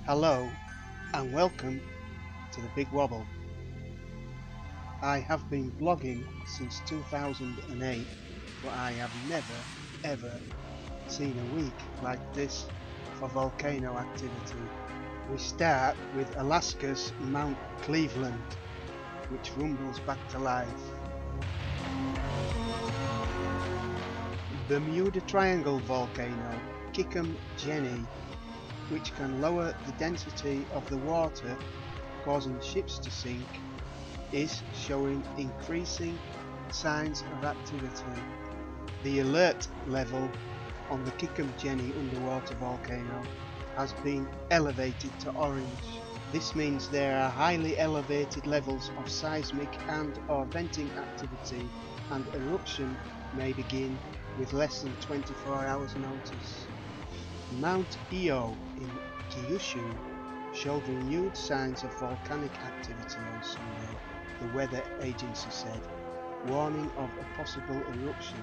Hello and welcome to the Big Wobble. I have been blogging since 2008, but I have never ever seen a week like this for volcano activity. We start with Alaska's Mount Cleveland, which rumbles back to life. Bermuda Triangle volcano, Guinea, which can lower the density of the water, causing ships to sink, is showing increasing signs of activity. The alert level on the Guinea underwater volcano has been elevated to orange. This means there are highly elevated levels of seismic and or venting activity, and eruption may begin with less than 24 hours notice. Mount Io in Kyushu showed renewed signs of volcanic activity on Sunday, the weather agency said, warning of a possible eruption.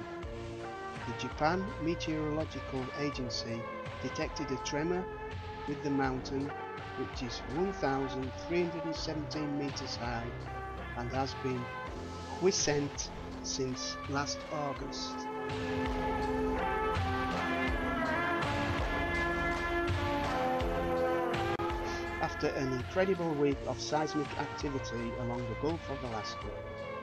The Japan Meteorological Agency detected a tremor with the mountain, which is 1,317 meters high and has been quiescent since last August. After an incredible week of seismic activity along the Gulf of Alaska,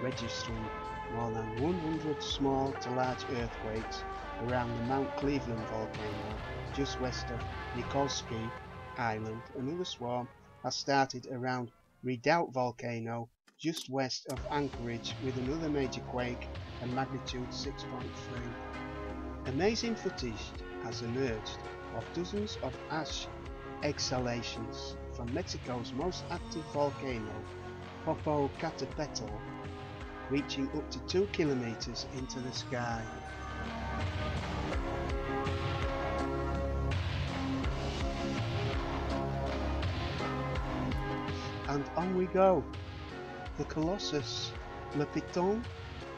registering more than 100 small to large earthquakes around the Mount Cleveland volcano just west of Nikolski Island, another swarm has started around Redoubt volcano just west of Anchorage with another major quake at magnitude 6.3. Amazing footage has emerged of dozens of ash exhalations from Mexico's most active volcano, Popocatepetl, reaching up to 2 kilometers into the sky. And on we go. The colossus, le Piton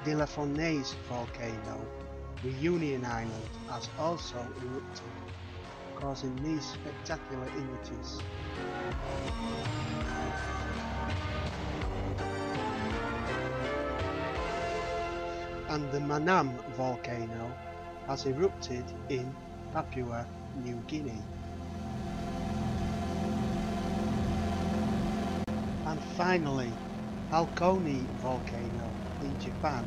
de la Fournaise volcano, Reunion Island, has also erupted, causing these spectacular images. And the Manam volcano has erupted in Papua New Guinea. And finally, Halconi volcano in Japan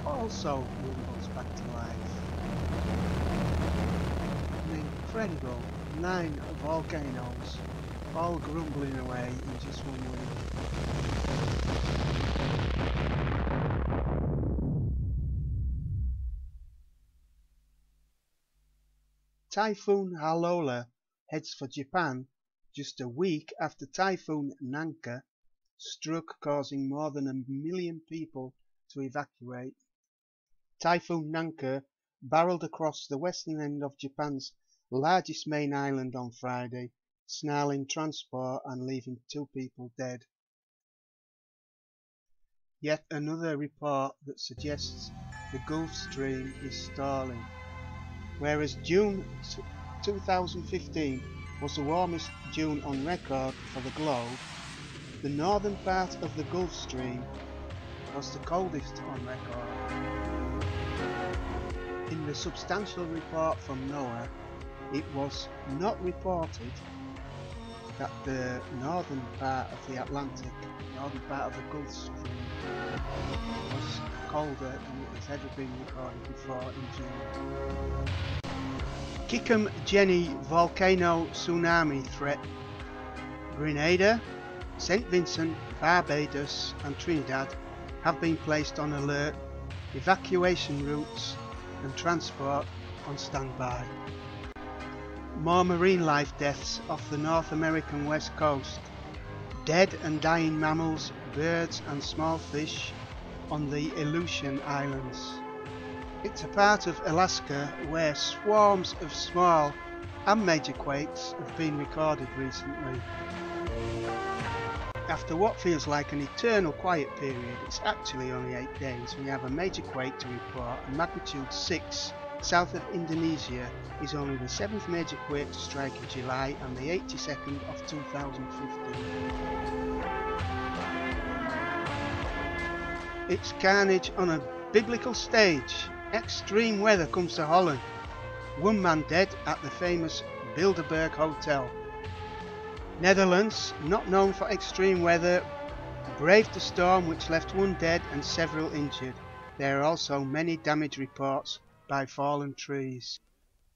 also rumbles back to life. An incredible 9 volcanoes all grumbling away in just 1 week. Typhoon Halola heads for Japan just a week after Typhoon Nanka struck, causing more than 1 million people to evacuate. Typhoon Nanka barreled across the western end of Japan's largest main island on Friday, snarling transport and leaving 2 people dead. Yet another report that suggests the Gulf Stream is stalling. Whereas June 2015 was the warmest June on record for the globe, the northern part of the Gulf Stream was the coldest on record. In the substantial report from NOAA, it was not reported that the northern part of the Atlantic, northern part of the Gulf Stream, was colder than it has ever been recorded before in June. Guinea volcano tsunami threat. Grenada, St. Vincent, Barbados and Trinidad have been placed on alert, evacuation routes and transport on standby. More marine life deaths off the North American west coast. Dead and dying mammals, birds and small fish on the Aleutian Islands. It's a part of Alaska where swarms of small and major quakes have been recorded recently. After what feels like an eternal quiet period, it's actually only 8 days. We have a major quake to report, a magnitude 6 south of Indonesia, is only the 7th major quake to strike in July and the 82nd of 2015. It's carnage on a biblical stage. Extreme weather comes to Holland. One man dead at the famous Bilderberg Hotel. Netherlands, not known for extreme weather, braved the storm which left one dead and several injured. There are also many damage reports by fallen trees.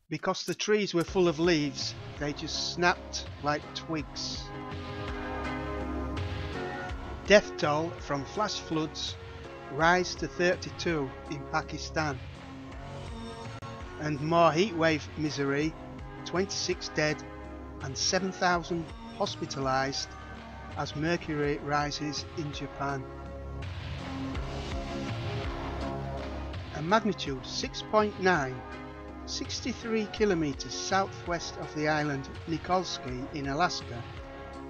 Because the trees were full of leaves, they just snapped like twigs. Death toll from flash floods rise to 32 in Pakistan. And more heatwave misery, 26 dead and 7,000 hospitalized as mercury rises in Japan. A magnitude 6.9, 63 kilometers southwest of the island Nikolski in Alaska,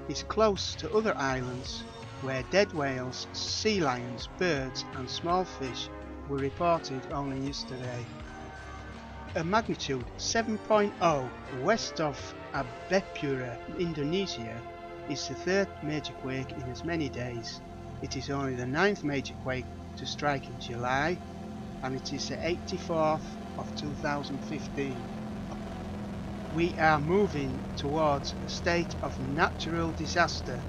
is close to other islands where dead whales, sea lions, birds and small fish were reported only yesterday. A magnitude 7.0 west of Papua, Indonesia, is the 3rd major quake in as many days. It is only the 9th major quake to strike in July, and it is the 84th of 2015. We are moving towards a state of natural disaster.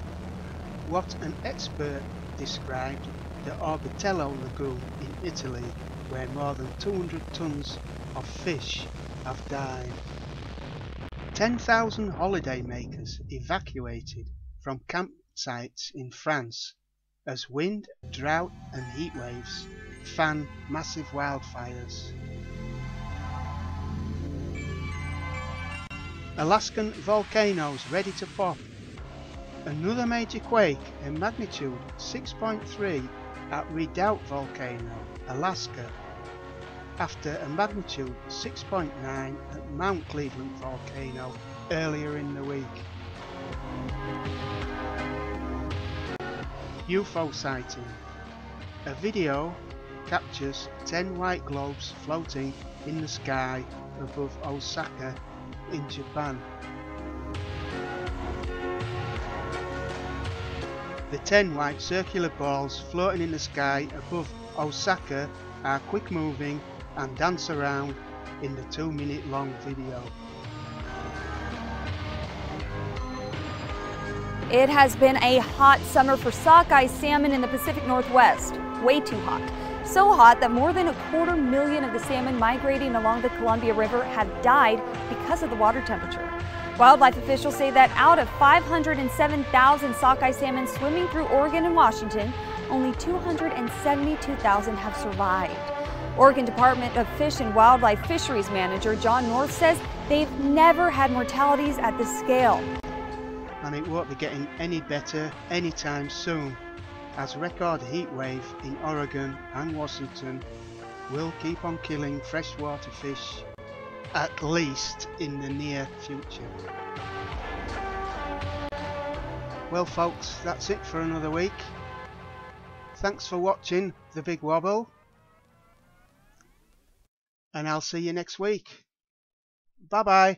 What an expert described the Orbetello Lagoon in Italy, where more than 200 tons of fish have died. 10,000 holidaymakers evacuated from campsites in France as wind, drought and heat waves fan massive wildfires. Alaskan volcanoes ready to pop. Another major quake, a magnitude 6.3 at Redoubt Volcano, Alaska, after a magnitude 6.9 at Mount Cleveland Volcano earlier in the week. UFO sighting. A video captures 10 white globes floating in the sky above Osaka in Japan. The 10 white circular balls floating in the sky above Osaka are quick moving and dance around in the 2-minute long video. It has been a hot summer for sockeye salmon in the Pacific Northwest. Way too hot. So hot that more than 250,000 of the salmon migrating along the Columbia River have died because of the water temperature. Wildlife officials say that out of 507,000 sockeye salmon swimming through Oregon and Washington, only 272,000 have survived. Oregon Department of Fish and Wildlife Fisheries Manager John North says they've never had mortalities at this scale. And it won't be getting any better anytime soon, as record heat wave in Oregon and Washington will keep on killing freshwater fish, at least in the near future. Well folks, that's it for another week. Thanks for watching The Big Wobble, and I'll see you next week. Bye bye.